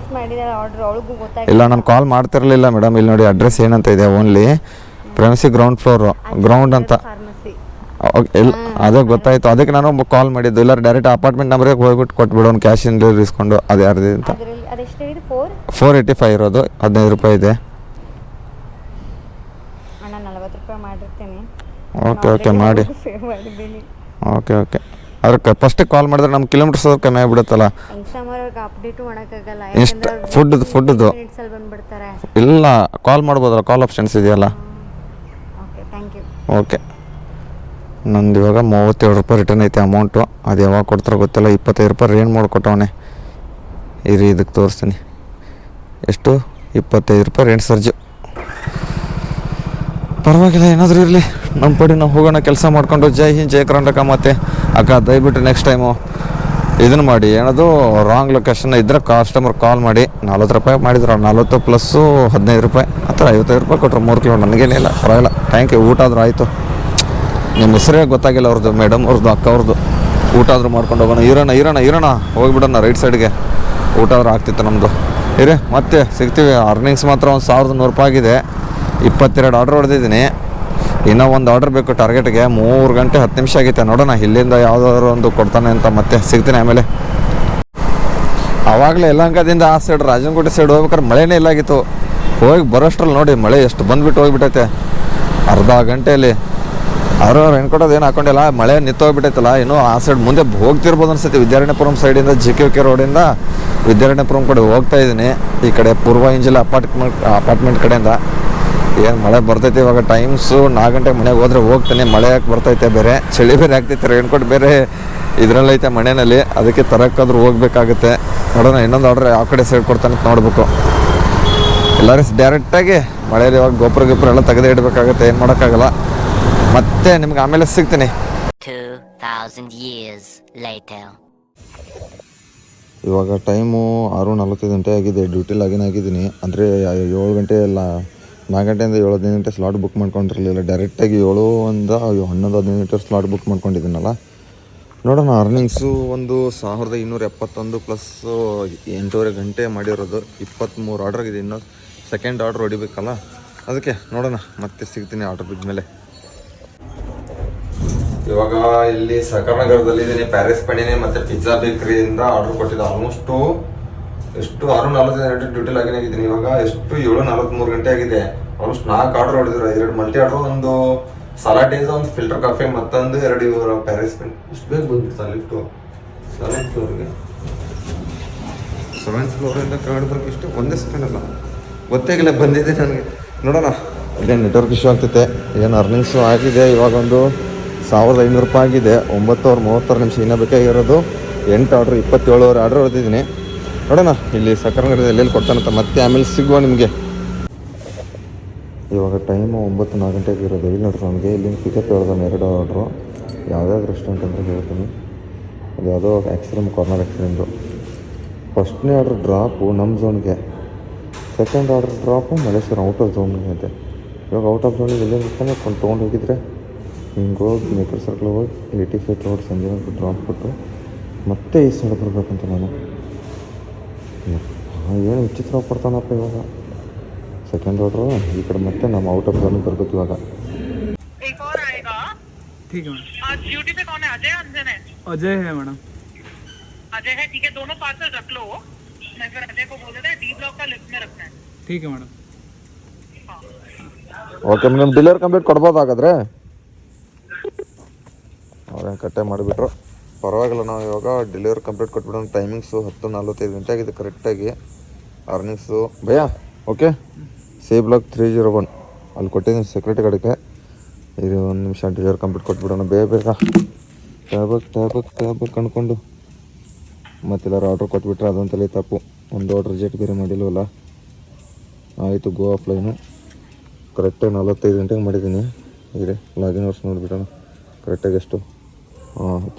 ಇಲ್ಲ, ನಾನು ಕಾಲ್ ಮಾಡ್ತಿರಲಿಲ್ಲ ಮೇಡಮ್. ಇಲ್ಲಿ ನೋಡಿ ಅಡ್ರೆಸ್ ಏನಂತ ಇದೆ, ಓನ್ಲಿ ಪ್ರೆಮಿಸಿ ಗ್ರೌಂಡ್ ಫ್ಲೋರು, ಗ್ರೌಂಡ್ ಅಂತ. ಇಲ್ಲ, ಅದೇ ಗೊತ್ತಾಯಿತು. ಅದಕ್ಕೆ ನಾನು ಕಾಲ್ ಮಾಡಿದ್ದು. ಇಲ್ಲ ಡೈರೆಕ್ಟ್ ಅಪಾರ್ಟ್ಮೆಂಟ್ ನಂಬರ್ಗೆ ಹೋಗ್ಬಿಟ್ಟು ಕೊಟ್ಬಿಡೋನು, ಕ್ಯಾಶ್ ಇನ್ ಡೆಲಿವರಿ ಇಸ್ಕೊಂಡು. ಅದು ಯಾರ್ದು ಅಂತ 485 ಇರೋದು, 15 ರೂಪಾಯಿ ಇದೆ. ಓಕೆ ಮಾಡಿ. ಓಕೆ ಅದಕ್ಕೆ ಫಸ್ಟಿಗೆ ಕಾಲ್ ಮಾಡಿದ್ರೆ ನಮ್ಮ ಕಿಲೋಮೀಟರ್ಸ್ ಕಮ್ಮಿ ಆಗಿಬಿಡುತ್ತಲ್ಲ. ಫುಡ್ದು ಇಲ್ಲ, ಕಾಲ್ ಮಾಡ್ಬೋದಲ್ಲ, ಕಾಲ್ ಆಪ್ಷನ್ಸ್ ಇದೆಯಲ್ಲ. ಓಕೆ. ನಂದು ಇವಾಗ 37 ರೂಪಾಯಿ ರಿಟರ್ನ್ ಐತೆ ಅಮೌಂಟು. ಅದು ಯಾವಾಗ ಕೊಡ್ತಾರೋ ಗೊತ್ತಿಲ್ಲ. 25 ರೂಪಾಯಿ ರೇನ್ ಮಾಡಿಕೊಟ್ಟವನೆ. ಇರಿ, ಇದಕ್ಕೆ ತೋರಿಸ್ತೀನಿ. ಎಷ್ಟು? 25 ರೂಪಾಯಿ ರೇಂಟ್ ಸರ್ಜು. ಪರವಾಗಿಲ್ಲ, ಏನಾದರೂ ಇರಲಿ. ನಮ್ಮ ಪಡಿ ನಾವು ಹೋಗೋಣ, ಕೆಲಸ ಮಾಡ್ಕೊಂಡು. ಜೈ ಹಿಂದ್, ಜೈ ಕರ್ನಾಟಕ. ಮತ್ತು ಅಕ್ಕ ದಯವಿಟ್ಟು ನೆಕ್ಸ್ಟ್ ಟೈಮು ಇದನ್ನು ಮಾಡಿ, ಏನದು ರಾಂಗ್ ಲೊಕೇಶನ್ ಇದ್ದರೆ ಕಸ್ಟಮರ್ ಕಾಲ್ ಮಾಡಿ. 40 ರೂಪಾಯಿ ಮಾಡಿದ್ರು, 40 ಪ್ಲಸ್ಸು 15 ರೂಪಾಯಿ ಆ ಥರ 55 ರೂಪಾಯಿ ಕೊಟ್ಟರು 3 ಕಿಲೋಮೀಟರ್. ನನಗೇನಿಲ್ಲ, ಪರವಾಗಿಲ್ಲ. Thank you. ಊಟ ಆದರೂ ಆಯಿತು. ನಿಮ್ಮ ಹೆಸರೇ ಗೊತ್ತಾಗಿಲ್ಲ ಅವ್ರದ್ದು, ಮೇಡಮ್ ಅವ್ರದ್ದು, ಅಕ್ಕ ಅವ್ರದ್ದು. ಊಟ ಆದರೂ ಮಾಡ್ಕೊಂಡು ಹೋಗೋಣ. ಇರೋಣ ಹೋಗ್ಬಿಡೋಣ ರೈಟ್ ಸೈಡ್ಗೆ. ಊಟ ಆದರೂ ಆಗ್ತಿತ್ತು ನಮ್ಮದು. ಇರೇ ಮತ್ತೆ ಸಿಗ್ತೀವಿ. ಅರ್ನಿಂಗ್ಸ್ ಮಾತ್ರ ಒಂದು 1100 ರೂಪಾಯಿ ಆಗಿದೆ. 22 ಆರ್ಡ್ರ್ ಹೊಡೆದಿದ್ದೀನಿ. ಇನ್ನೂ ಒಂದು ಆರ್ಡ್ರ್ ಬೇಕು ಟಾರ್ಗೆಟ್ಗೆ. 3 ಗಂಟೆ 10 ನಿಮಿಷ ಆಗೈತೆ. ನೋಡೋಣ ಇಲ್ಲಿಂದ ಯಾವುದಾದ್ರು ಒಂದು ಕೊಡ್ತಾನೆ ಅಂತ. ಮತ್ತೆ ಸಿಗ್ತೀನಿ ಆಮೇಲೆ. ಆವಾಗಲೇ ಯಲಹಂಕದಿಂದ ಆ ಸೈಡ್ ರಾಜನಕೋಟೆ ಸೈಡ್ ಹೋಗ್ಬೇಕಾದ್ರೆ ಮಳೆನೇ ಇಲ್ಲಾಗಿತ್ತು. ಹೋಗಿ ಬರೋಷ್ಟ್ರಲ್ಲಿ ನೋಡಿ ಮಳೆ ಎಷ್ಟು ಬಂದುಬಿಟ್ಟು ಹೋಗ್ಬಿಟ್ಟೈತೆ. ಅರ್ಧ ಗಂಟೆಯಲ್ಲಿ ಅವ್ರು ರೆನ್ಕೋಟೋದು ಏನು ಹಾಕೊಂಡಿಲ್ಲ, ಮಳೆ ನಿಂತೋಗ್ಬಿಟ್ಟೈತಲ್ಲ. ಇನ್ನೂ ಆ ಸೈಡ್ ಮುಂದೆ ಹೋಗ್ತಿರ್ಬೋದು ಅನ್ಸುತ್ತೆ. ವಿದ್ಯಾರಣ್ಯಪುರಂ ಸೈಡಿಂದ JKK ರೋಡಿಂದ ವಿದ್ಯಾರಣ್ಯಪುರಂ ಕಡೆ ಹೋಗ್ತಾ ಇದ್ದೀನಿ. ಈ ಕಡೆ ಪೂರ್ವ ಇಂಜಿಲ್ ಅಪಾರ್ಟ್ಮೆಂಟ್ ಕಡೆಯಿಂದ. ಏನು ಮಳೆ ಬರ್ತೈತೆ ಇವಾಗ. ಟೈಮ್ಸು 4 ಗಂಟೆಗೆ ಮನೆಗೆ ಹೋದರೆ ಹೋಗ್ತಾನೆ. ಮಳೆ ಯಾಕೆ ಬರ್ತೈತೆ, ಬೇರೆ ಚಳಿ ಬೇರೆ ಆಗ್ತೈತೆ. ರೇನ್ಕೋಟ್ ಬೇರೆ ಇದರಲ್ಲೈತೆ ಮನೆಯಲ್ಲಿ, ಅದಕ್ಕೆ ತರಕ್ಕಾದ್ರೂ ಹೋಗ್ಬೇಕಾಗುತ್ತೆ. ನೋಡೋಣ ಇನ್ನೊಂದು ಆರ್ಡ್ರ್ ಯಾವ ಕಡೆ ಸೈಡ್ ಕೊಡ್ತಾನೆ ಅಂತ ನೋಡ್ಬೇಕು. ಎಲ್ಲರೂ ಡೈರೆಕ್ಟಾಗಿ ಮಳೆಯಲ್ಲಿ ಇವಾಗ ಗೊಬ್ಬರ ಎಲ್ಲ ತೆಗೆದೇ ಇಡಬೇಕಾಗುತ್ತೆ, ಏನು ಮಾಡೋಕ್ಕಾಗಲ್ಲ. ಮತ್ತೆ ನಿಮ್ಗೆ ಆಮೇಲೆ ಸಿಗ್ತೀನಿ. 2000 years later. ಇವಾಗ ಟೈಮು 6:45 ಗಂಟೆ ಆಗಿದೆ. ಡ್ಯೂಟಿ ಲಾಗಿನ್ ಆಗಿದ್ದೀನಿ. ಅಂದರೆ 7 ಗಂಟೆ ಇಲ್ಲ, 4 ಗಂಟೆಯಿಂದ 7-15 ಗಂಟೆ ಸ್ಲಾಟ್ ಬುಕ್ ಮಾಡ್ಕೊಂಡಿರಲಿಲ್ಲ. ಡೈರೆಕ್ಟಾಗಿ 7-11-15 ಗಂಟೆ ಸ್ಲಾಟ್ ಬುಕ್ ಮಾಡ್ಕೊಂಡಿದ್ದೀನಲ್ಲ. ನೋಡೋಣ, ಅರ್ನಿಂಗ್ಸು ಒಂದು 1271 ಪ್ಲಸ್ 8.5 ಗಂಟೆ ಮಾಡಿರೋದು. 23 ಆರ್ಡ್ರ್ ಆಗಿದೆ. ಇನ್ನೂ ಸೆಕೆಂಡ್ ಆರ್ಡ್ರ್ ಹೊಡಿಬೇಕಲ್ಲ, ಅದಕ್ಕೆ ನೋಡೋಣ ಮತ್ತೆ ಸಿಗ್ತೀನಿ ಆರ್ಡ್ರ್ ಬಿದ್ದ ಮೇಲೆ. ಇವಾಗ ಇಲ್ಲಿ ಸಹಕಾರ ನಗರದಲ್ಲಿದ್ದೀನಿ. ಪ್ಯಾರಿಸ್ ಪಣಿನಿ ಮತ್ತು ಪಿಜ್ಜಾ ಬೇಕ್ರಿಯಿಂದ ಆರ್ಡ್ರ್ ಕೊಟ್ಟಿದ್ದೆ. ಆಲ್ಮೋಸ್ಟು ಎಷ್ಟು 6:45 ಡ್ಯೂಟಿ ಲಾಗಿನ್ ಆಗಿದ್ದೀನಿ. ಇವಾಗ ಎಷ್ಟು 7:43 ಗಂಟೆ ಆಗಿದೆ. ಆಲ್ಮೋಸ್ಟ್ 4 ಆರ್ಡ್ರ್ ಹೊಡೆದಿರೋ, 2 ಮಲ್ಟಿ ಆರ್ಡ್ರು, ಒಂದು ಸಲಾಟೇಸ್, ಒಂದು ಫಿಲ್ಟರ್ ಕಾಫಿ, ಮತ್ತೊಂದು 2 ಇವರು ಪ್ಯಾರಿಸ್ ಪಣಿ. ಇಷ್ಟು ಬೇಗ ಬಂದ್ಬಿಡ್ತಾ ಲಿಫ್ಟು 7th ಫ್ಲೋರ್ಗೆ. 7th ಫ್ಲೋರಿಂದ ಕೆಳಗಡೆ ಇಷ್ಟು ಒಂದೇ ಸೆಕೆಂಡ್ ಅಲ್ಲ, ಗೊತ್ತಾಗಿಲ್ಲ ಬಂದಿದೆ ನನಗೆ. ನೋಡೋಣ, ಇದೇ ನೆಟ್ವರ್ಕ್ ಇಶ್ಯೂ ಆಗ್ತೈತೆ. ಏನು ಅರ್ನಿಂಗ್ಸು ಆಗಿದೆ. ಇವಾಗ ಒಂದು 1500 ರೂಪಾಯಿ ಆಗಿದೆ. 9:36 ಇನ್ನೂ ಬೇಕಾಗಿರೋದು 8 ಆರ್ಡ್ರ್, 27 ಆರ್ಡ್ರ್ ಹೊಡೆದಿದ್ದೀನಿ. ನೋಡೋಣ ಇಲ್ಲಿ ಸಕ್ಕರೆ ಎಲ್ಲೆಲ್ಲಿ ಕೊಡ್ತಾನಂತ, ಮತ್ತೆ ಆಮೇಲೆ ಸಿಗುವ ನಿಮಗೆ. ಇವಾಗ ಟೈಮು 9:04 ಗಂಟೆಗೆ ಇರೋದು. ಇಲ್ಲಿ ನೋಡ್ರಿ, ನಮಗೆ ಇಲ್ಲಿಂದ ಪಿಕಪ್ ಹೇಳ್ದಾನೆ 2 ಆರ್ಡ್ರು. ಯಾವ್ದಾದ್ರು ರೆಸ್ಟೋರೆಂಟ್ ಅಂತ ಹೇಳ್ತೀನಿ. ಅದು ಯಾವುದೋ ಆಕ್ಸಿಡೆಂಟ್, ಕಾರ್ನರ್ ಆಕ್ಸಿಡೆಂಟು. ಫಸ್ಟ್ನೇ ಆರ್ಡ್ರ್ ಡ್ರಾಪು ನಮ್ಮ ಝೋನ್ಗೆ, second order drop Malleshwara out of ಝೋನ್ಗೆ ಅಂತೆ. ಇವಾಗ ಔಟ್ ಆಫ್ ಝೋನಿಗೆ ಎಲ್ಲಿಂದ ಇರ್ತಾನೆ ತೊಗೊಂಡು ಹೋಗಿದ್ರೆ ಹಿಂಗೆ ಹೋಗಿ ಮೇಕರ್ ಸರ್ಕಲ್ ಹೋಗಿ 85 ರೋಡ್ ಸಂಜೆ ಡ್ರಾಪ್ ಕೊಟ್ಟು ಮತ್ತೆ ಈ ಸೈಡ್ ಬರಬೇಕಂತ ನಾನು. ಏನು ವಿಚಿತ್ರ ಕೊಡ್ತಾನಪ್ಪ. ಇವಾಗ ಸೆಕೆಂಡ್ ಆರ್ಡ್ರು ಈ ಕಡೆ ಮತ್ತೆ ನಮ್ಮ ಔಟ್ ಆಫ್ ಝೋನಿಗೆ ಬರ್ಬೇಕು ಇವಾಗ. ठीक है मैडम। आज ड्यूटी पे कौन है, अजय अंजन है? अजय है मैडम। अजय है, ठीक है, दोनों पार्सल रख लो। मैं फिर अजय को बोल देता है डी ब्लॉक का लिफ्ट में रखना है। ठीक है madam. Okay madam, delivery complete ಕೊಡ್ಬೋದು ಹಾಗಾದರೆ? ಅವ್ರೇನು ಕಟ್ಟೆ ಮಾಡಿಬಿಟ್ರು, ಪರವಾಗಿಲ್ಲ. ನಾವು ಇವಾಗ ಡೆಲಿವರಿ ಕಂಪ್ಲೀಟ್ ಕೊಟ್ಬಿಡೋಣ. ಟೈಮಿಂಗ್ಸು 10:45 ಗಂಟೆ ಆಗಿದೆ ಕರೆಕ್ಟಾಗಿ. ಅರ್ನಿಂಗ್ಸು ಭಯ ಓಕೆ. ಸಿ ಬ್ಲಾಕ್ 301 ಅಲ್ಲಿ ಕೊಟ್ಟಿದ್ದೀನಿ ಸೆಕ್ಯೂರಿಟಿ ಗಾರ್ಡ್ಗೆ. ಇದು 1 ನಿಮಿಷ ಡೆಲಿವರಿ ಕಂಪ್ಲೀಟ್ ಕೊಟ್ಬಿಡೋಣ. ಬೇಗ ಟ್ಯಾಬಕ್ ಅಂದ್ಕೊಂಡು ಮತ್ತೆಲ್ಲರೂ ಆರ್ಡ್ರ್ ಕೊಟ್ಬಿಟ್ರೆ ಅದಂತಲೇ ತಪ್ಪು. ಒಂದು ಆರ್ಡ್ರ್ ರಿಜೆಕ್ಟ್ ಬೇರೆ ಮಾಡಿಲ್ವಲ್ಲ. ಆಯಿತು, ಗೋ ಆಫ್ಲೈನು. ಕರೆಕ್ಟಾಗಿ 45 ಗಂಟೆಗೆ ಮಾಡಿದ್ದೀನಿ. ಇದೆ ಲಾಗಿನ್ ಅವರ್ಸ್ ನೋಡಿಬಿಡೋಣ ಕರೆಕ್ಟಾಗಿ ಎಷ್ಟು.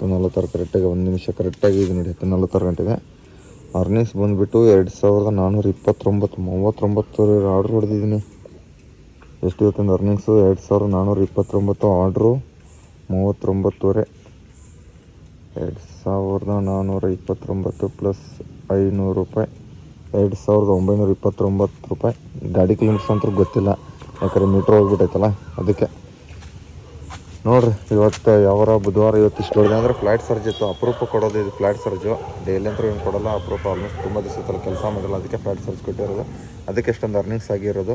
10:46 ಕರೆಕ್ಟಾಗಿ 1 ನಿಮಿಷ ಕರೆಕ್ಟಾಗಿ ಇದೆ ನೋಡಿ. 10:46 ಗಂಟೆಗೆ ಅರ್ನಿಂಗ್ಸ್ ಬಂದುಬಿಟ್ಟು 2429, 39 ಆರ್ಡ್ರ್ ಹೊಡೆದಿದ್ದೀನಿ. ಎಷ್ಟು ಇವತ್ತಿಂದ ಅರ್ನಿಂಗ್ಸು 2429 ಆರ್ಡ್ರು 39.5. 2429 ಪ್ಲಸ್ 500 ರೂಪಾಯಿ 2929 ರೂಪಾಯಿ. ಗಾಡಿ ಕಿಲೋಮೀಟರ್ಸ್ ಅಂತೂ ಗೊತ್ತಿಲ್ಲ, ಯಾಕಂದರೆ ಮೀಟ್ರ್ ಹೋಗ್ಬಿಟ್ಟೈತಲ್ಲ ಅದಕ್ಕೆ. ನೋಡಿರಿ, ಇವತ್ತು ಯಾವಾರ ಬುಧವಾರ ಇವತ್ತು ಇಷ್ಟು ಹೊಡೆದೆ ಅಂದರೆ ಫ್ಲೈಟ್ ಸರ್ಜ್ ಇತ್ತು. ಅಪರೂಪ ಕೊಡೋದು ಇದು ಫ್ಲೈಟ್ ಸರ್ಜು. ಡೈಲಿ ಅಂತೂ ಏನು ಕೊಡೋಲ್ಲ, ಅಪರೂಪ. ಆಲ್ಮೋಸ್ಟ್ ತುಂಬ ದಿವಸ ಇತ್ತಲ್ಲ ಕೆಲಸ ಮಾಡಿಲ್ಲ, ಅದಕ್ಕೆ ಫ್ಲೈಟ್ ಸರ್ಜ್ ಕೊಟ್ಟಿರೋದು. ಅದಕ್ಕೆ ಎಷ್ಟೊಂದು ಅರ್ನಿಂಗ್ಸ್ ಆಗಿರೋದು.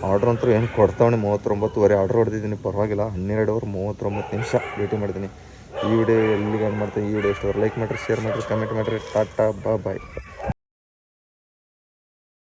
ಆರ್ಡ್ರ್ ಅಂತೂ ಏನು ಕೊಡ್ತಾವಣೆ 39.5 ಆರ್ಡ್ರ್ ಹೊಡೆದಿದ್ದೀನಿ. ಪರವಾಗಿಲ್ಲ, 12 ಅವರ್ 39 ನಿಮಿಷ ಡ್ಯೂಟಿ ಮಾಡಿದ್ದೀನಿ. ಈ ವಿಡಿಯೋ ಎಲ್ಲಿಗೆ ಏನು ಮಾಡ್ತೀನಿ, ಈ ವಿಡಿಯೋ ಇಷ್ಟ ಲೈಕ್ ಮಾಡಿರಿ, ಶೇರ್ ಮಾಡಿರಿ, ಕಮೆಂಟ್ ಮಾಡಿರಿ. ಟಾಟಾ ಬಾಯ್.